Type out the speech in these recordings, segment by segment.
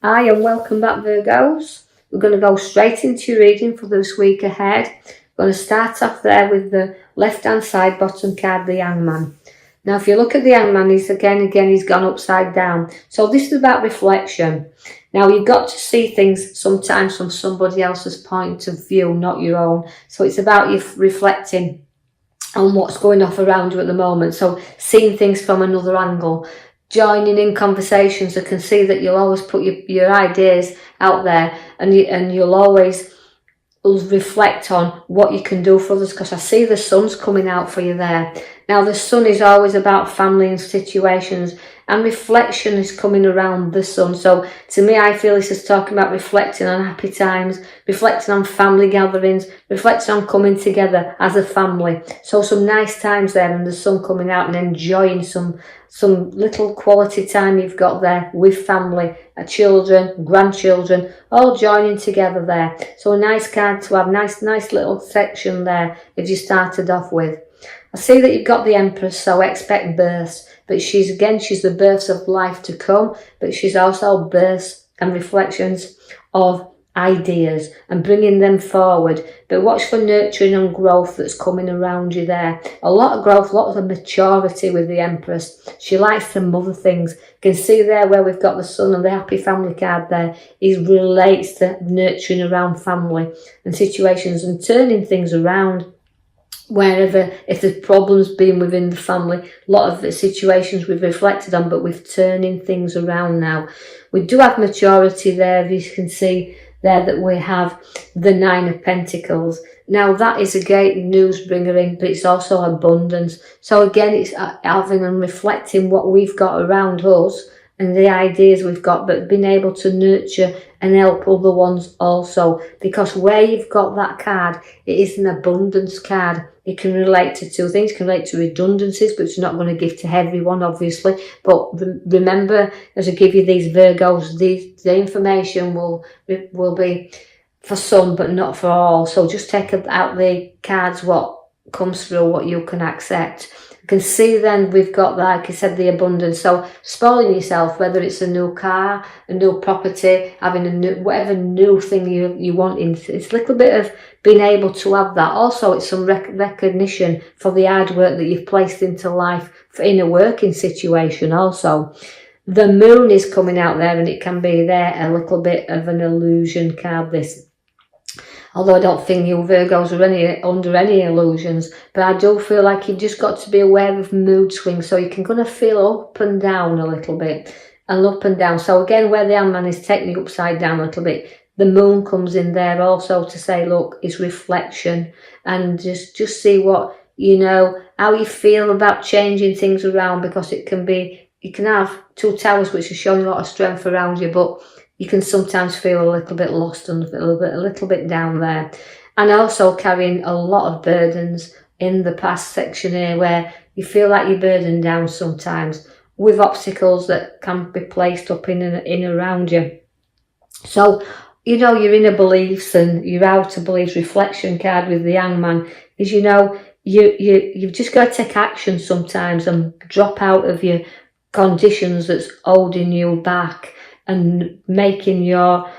Hi and welcome back, Virgos. We're going to go straight into your reading for this week ahead. We're going to start off there with the left-hand side bottom card, the Hangman. Now, if you look at the Hangman, he's gone upside down. So this is about reflection. Now, you've got to see things sometimes from somebody else's point of view, not your own. So it's about you reflecting on what's going on around you at the moment. So seeing things from another angle. Joining in conversations. I can see that you'll always put your ideas out there, and you'll always reflect on what you can do for others, because I see the sun's coming out for you there. Now, the sun is always about family and situations, and reflection is coming around the sun. So to me, I feel this is talking about reflecting on happy times, reflecting on family gatherings, reflecting on coming together as a family. So some nice times there, and the sun coming out, and enjoying some little quality time you've got there with family, children, grandchildren, all joining together there. So a nice card to have, nice little section there if you started off with. I see that you've got the Empress, so expect births, but she's the births of life to come, but she's also births and reflections of ideas and bringing them forward. But watch for nurturing and growth that's coming around you there. A lot of growth, lots of maturity with the Empress. She likes to mother things. You can see there where we've got the sun and the happy family card there. It relates to nurturing around family and situations and turning things around. Wherever, if there's problems being within the family, a lot of the situations we've reflected on, but we're turning things around now. We do have maturity there, as you can see there, that we have the Nine of Pentacles. Now, that is a great news bringer in, but it's also abundance. So again, it's having and reflecting what we've got around us and the ideas we've got, but being able to nurture and help other ones also. Because where you've got that card, it is an abundance card. It can relate to two things. It can relate to redundancies, but it's not going to give to everyone, obviously. But remember, as I give you these Virgos, the information will be for some, but not for all. So just take out the cards, what comes through, what you can accept. You can see then we've got, like I said, the abundance. So spoiling yourself, whether it's a new car, a new property, having a new, whatever new thing you want. It's a little bit of being able to have that. Also, it's some recognition for the hard work that you've placed into life in a working situation also. The moon is coming out there, and it can be there a little bit of an illusion card, this. Although I don't think you Virgos are under any illusions, but I do feel like you've just got to be aware of mood swings, so you can kind of feel up and down a little bit, and up and down. So again, where the Hangman is taking you upside down a little bit, the moon comes in there also to say, look, it's reflection, and just see what, how you feel about changing things around, because it can be, you can have two towers which are showing a lot of strength around you, but you can sometimes feel a little bit lost and a little bit down there. And also carrying a lot of burdens in the past section here, where you feel like you're burdened down sometimes with obstacles that can be placed up in around you. So, your inner beliefs and your outer beliefs, reflection card with the Hangman is, you've just got to take action sometimes and drop out of your conditions that's holding you back and making your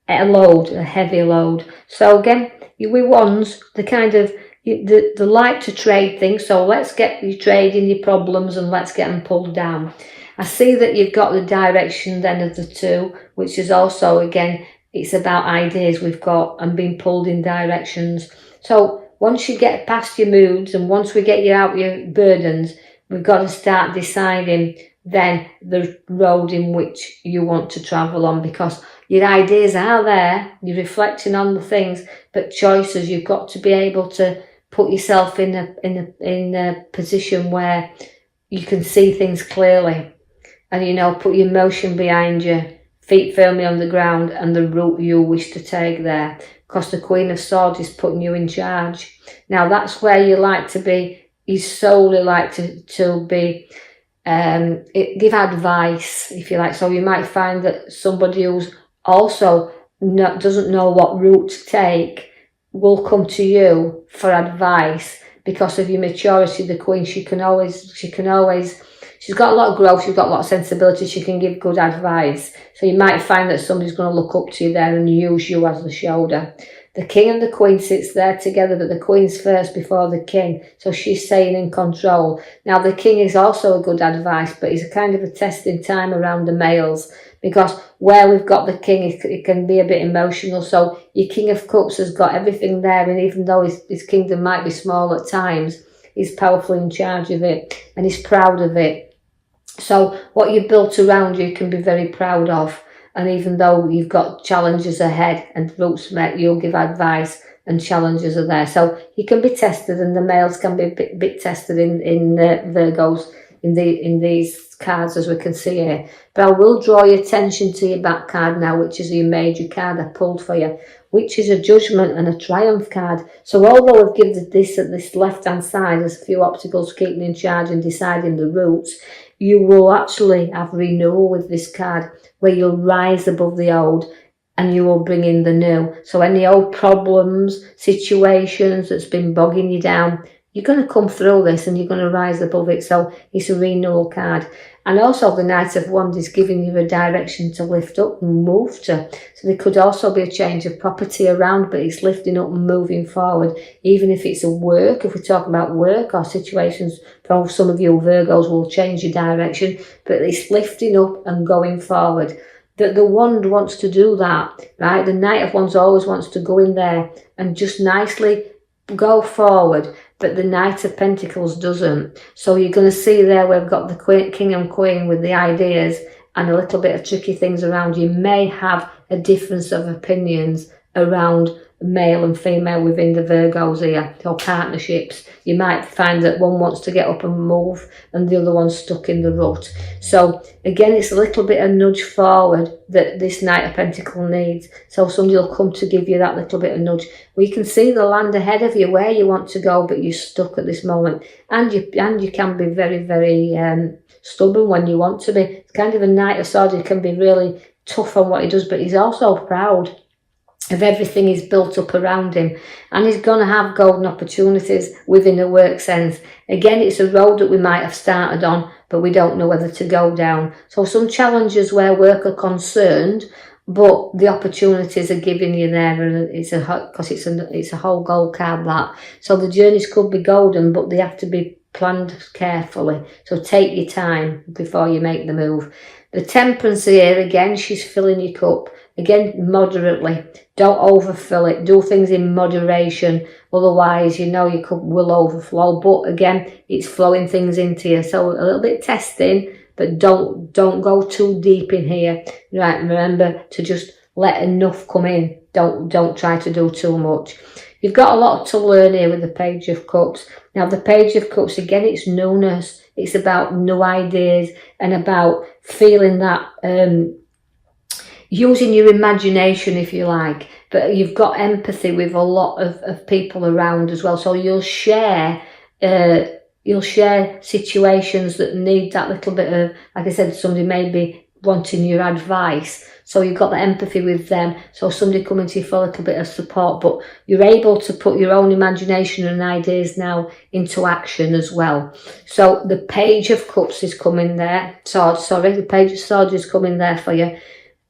load a heavy load. So again, we wands, the kind of the like to trade things. So let's get you trading your problems and let's get them pulled down. I see that you've got the direction then of the two, which is also, again, it's about ideas we've got and being pulled in directions. So once you get past your moods and once we get you out your burdens, we've got to start deciding then the road in which you want to travel on, because your ideas are there, you're reflecting on the things, but choices, you've got to be able to put yourself in a position where you can see things clearly, and put your emotion behind you, feet firmly on the ground, and the route you wish to take there, because the Queen of Swords is putting you in charge. Now that's where you like to be. You solely like to be give advice, if you like. So you might find that somebody who's also doesn't know what route to take will come to you for advice because of your maturity. The Queen, she can always She's got a lot of growth, she's got a lot of sensibility, she can give good advice. So you might find that somebody's going to look up to you there and use you as the shoulder. The king and the queen sits there together, but the queen's first before the king. So she's saying in control. Now the king is also a good advice, but he's a kind of a testing time around the males, because where we've got the king, it can be a bit emotional. So your king of cups has got everything there, and even though his kingdom might be small at times, he's powerfully in charge of it and he's proud of it. So what you've built around you can be very proud of. And even though you've got challenges ahead and roots met, you'll give advice and challenges are there. So you can be tested, and the males can be a bit tested in Virgos in these cards, as we can see here. But I will draw your attention to your back card now, which is your major card I pulled for you, which is a judgment and a triumph card. So although I've given this at this left-hand side as a few obstacles keeping in charge and deciding the routes, you will actually have renewal with this card, where you'll rise above the old and you will bring in the new. So any old problems, situations that's been bogging you down, you're going to come through this and you're going to rise above it. So it's a renewal card. And also the Knight of Wands is giving you a direction to lift up and move to. So there could also be a change of property around, but it's lifting up and moving forward. Even if it's a work, if we talk about work or situations, for some of you Virgos will change your direction, but it's lifting up and going forward. That the wand wants to do that, right? The Knight of Wands always wants to go in there and just nicely go forward, but the Knight of Pentacles doesn't. So you're going to see there we've got the king and queen with the ideas and a little bit of tricky things around. You may have a difference of opinions around male and female within the Virgos here, or partnerships. You might find that one wants to get up and move and the other one's stuck in the rut. So again, it's a little bit of nudge forward that this Knight of Pentacles needs. So somebody will come to give you that little bit of nudge. We can see the land ahead of you where you want to go, but you're stuck at this moment. And you can be very, very stubborn when you want to be. It's kind of a Knight of Swords. He can be really tough on what he does, but he's also proud of everything he's built up around him, and he's going to have golden opportunities within a work sense. Again, it's a road that we might have started on, but we don't know whether to go down. So some challenges where work are concerned, but the opportunities are giving you there, and it's a whole gold card that. So the journeys could be golden, but they have to be planned carefully. So take your time before you make the move. The Temperance here, again, she's filling your cup. Again, moderately. Don't overfill it. Do things in moderation. Otherwise, your cup will overflow. But again, it's flowing things into you. So a little bit testing, but don't go too deep in here. Right, remember to just let enough come in. Don't try to do too much. You've got a lot to learn here with the Page of Cups. Now, the Page of Cups, again, it's newness. It's about new ideas and about feeling that, using your imagination, if you like. But you've got empathy with a lot of people around as well. So you'll share situations that need that little bit of, like I said, somebody may be wanting your advice. So you've got the empathy with them. So somebody coming to you for a little bit of support, but you're able to put your own imagination and ideas now into action as well. So the Page of Cups is coming there. The Page of Swords is coming there for you.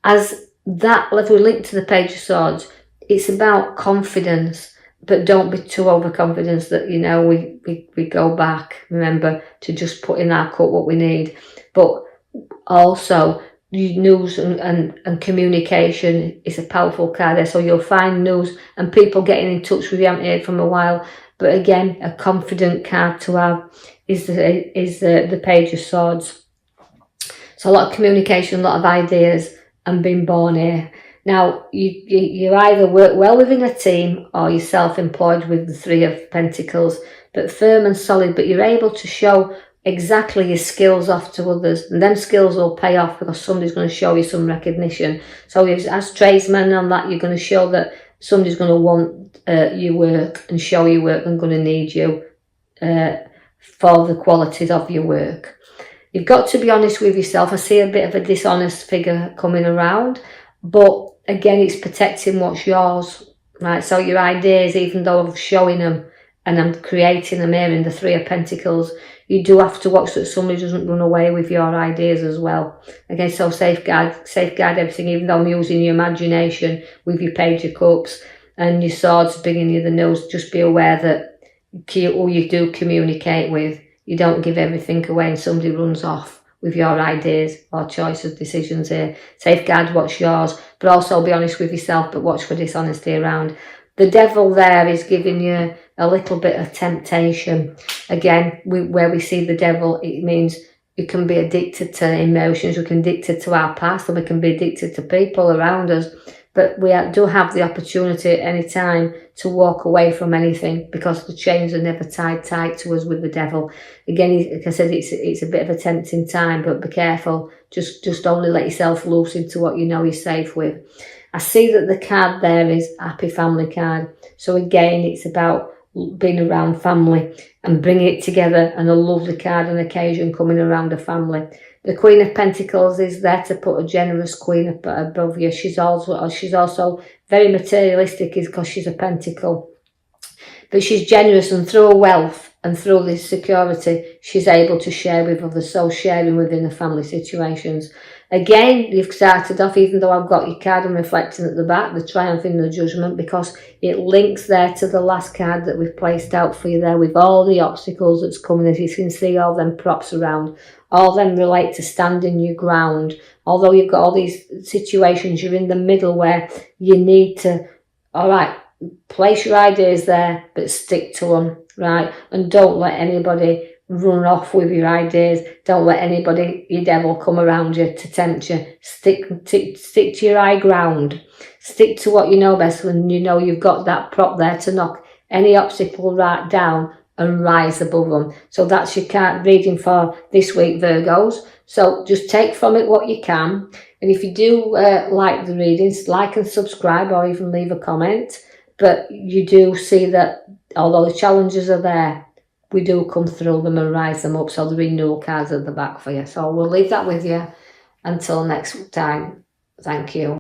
As that level linked to the Page of Swords, it's about confidence, but don't be too overconfident that, we go back, remember, to just put in our cup what we need. But also, news and communication is a powerful card there. So you'll find news and people getting in touch with you haven't heard from a while. But again, a confident card to have is the Page of Swords. So a lot of communication, a lot of ideas, and being born here. Now, you either work well within a team or you're self-employed with the Three of Pentacles, but firm and solid, but you're able to show exactly your skills off to others, and them skills will pay off because somebody's going to show you some recognition. So as tradesmen on that, you're going to show that somebody's going to want your work and show your work and going to need you for the qualities of your work. You've got to be honest with yourself. I see a bit of a dishonest figure coming around, but again, it's protecting what's yours, right? So your ideas, even though I'm showing them and I'm creating them here in the Three of Pentacles, you do have to watch that somebody doesn't run away with your ideas as well. Again, so safeguard everything, even though I'm using your imagination with your Page of Cups and your Swords bringing you the news. Just be aware that who you do communicate with, you don't give everything away and somebody runs off with your ideas or choices, decisions here. Safeguard what's yours, but also be honest with yourself, but watch for dishonesty around. The devil there is giving you a little bit of temptation. Again, where we see the devil, it means we can be addicted to emotions, we can be addicted to our past, and we can be addicted to people around us. But we do have the opportunity at any time to walk away from anything, because the chains are never tied tight to us with the devil. Again, like I said, it's a bit of a tempting time, but be careful. Just only let yourself loose into what you know you're safe with. I see that the card there is Happy Family card. So again, it's about being around family and bringing it together, and a lovely card and occasion coming around a family. The Queen of Pentacles is there to put a generous queen above you. She's also very materialistic, because she's a pentacle. But she's generous, and through her wealth and through this security, she's able to share with others. So sharing within the family situations. Again, you've started off, even though I've got your card and reflecting at the back, the Triumph in the Judgment, because it links there to the last card that we've placed out for you there with all the obstacles that's coming. As you can see, all them props around, all them relate to standing your ground. Although you've got all these situations, you're in the middle where you need to, all right, place your ideas there, but stick to them, right? And don't let anybody run off with your ideas. Don't let anybody, your devil, come around you to tempt you. Stick to your high ground. Stick to what you know best, when you know you've got that prop there to knock any obstacle right down and rise above them. So that's your card reading for this week, Virgos. So just take from it what you can. And if you do like the readings, like and subscribe, or even leave a comment. But you do see that although the challenges are there, we do come through them and rise them up. So the renewal cards at the back for you. So we'll leave that with you until next time. Thank you.